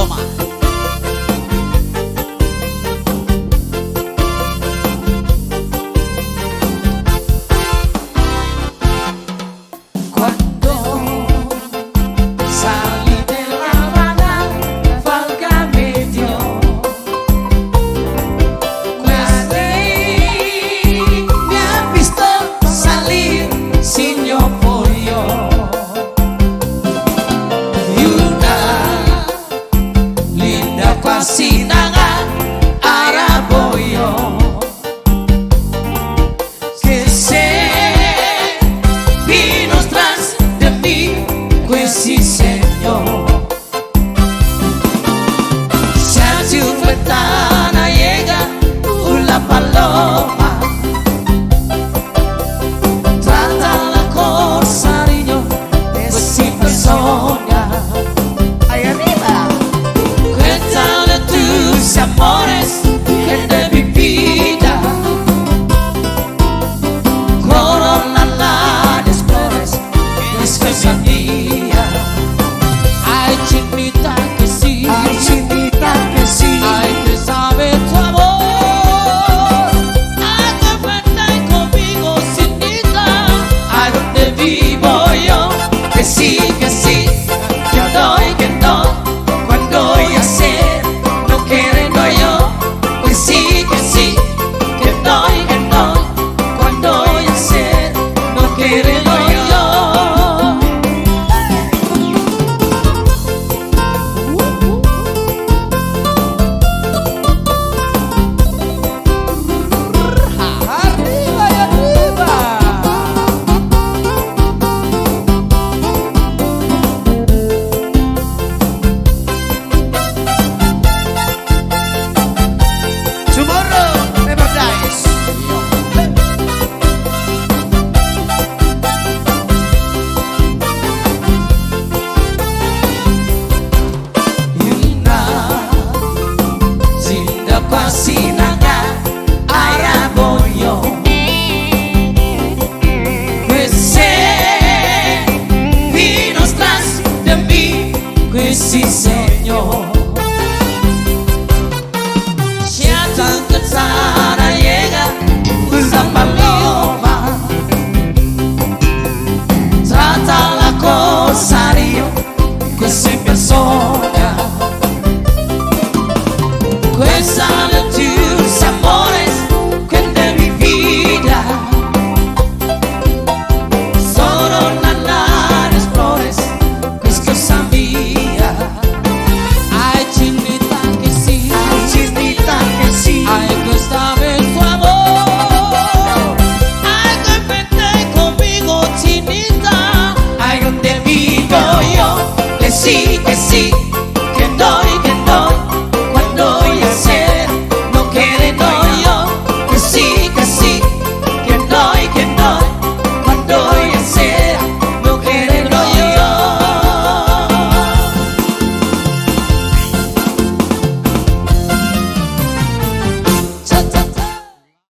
Paloma. Cuando salí de La Habana, válgame Dios, nadie me ha visto salir sin yo por yo. Y una linda cocinada, ahora voy yo, que se vino tras de mí, pues sí Señor. Si a tu ventana llega una paloma, trata la cosa, niño, pues sí persona. Ahí arriba. Cuéntale tus amores que de mi vida corona las flores, es cosa mía. Ay, chinita que sí, Ay, chinita que sí. ay, que sabe tu amor. Ay, que vente conmigo, chinita, a donde vivo yo. Que sí, yo doy, que no, cuando ya sé, no queriendo yo. Que sí, que doy, cuando ya sé, no queriendo yo. Arriba y arriba. Tomorrow never dies. Y una linda cocinada, ahora voy yo, que se vino tras de mí, que sí Señor. Si a tu cansada llega una paloma, trata la cosa, Dios, que sí persona.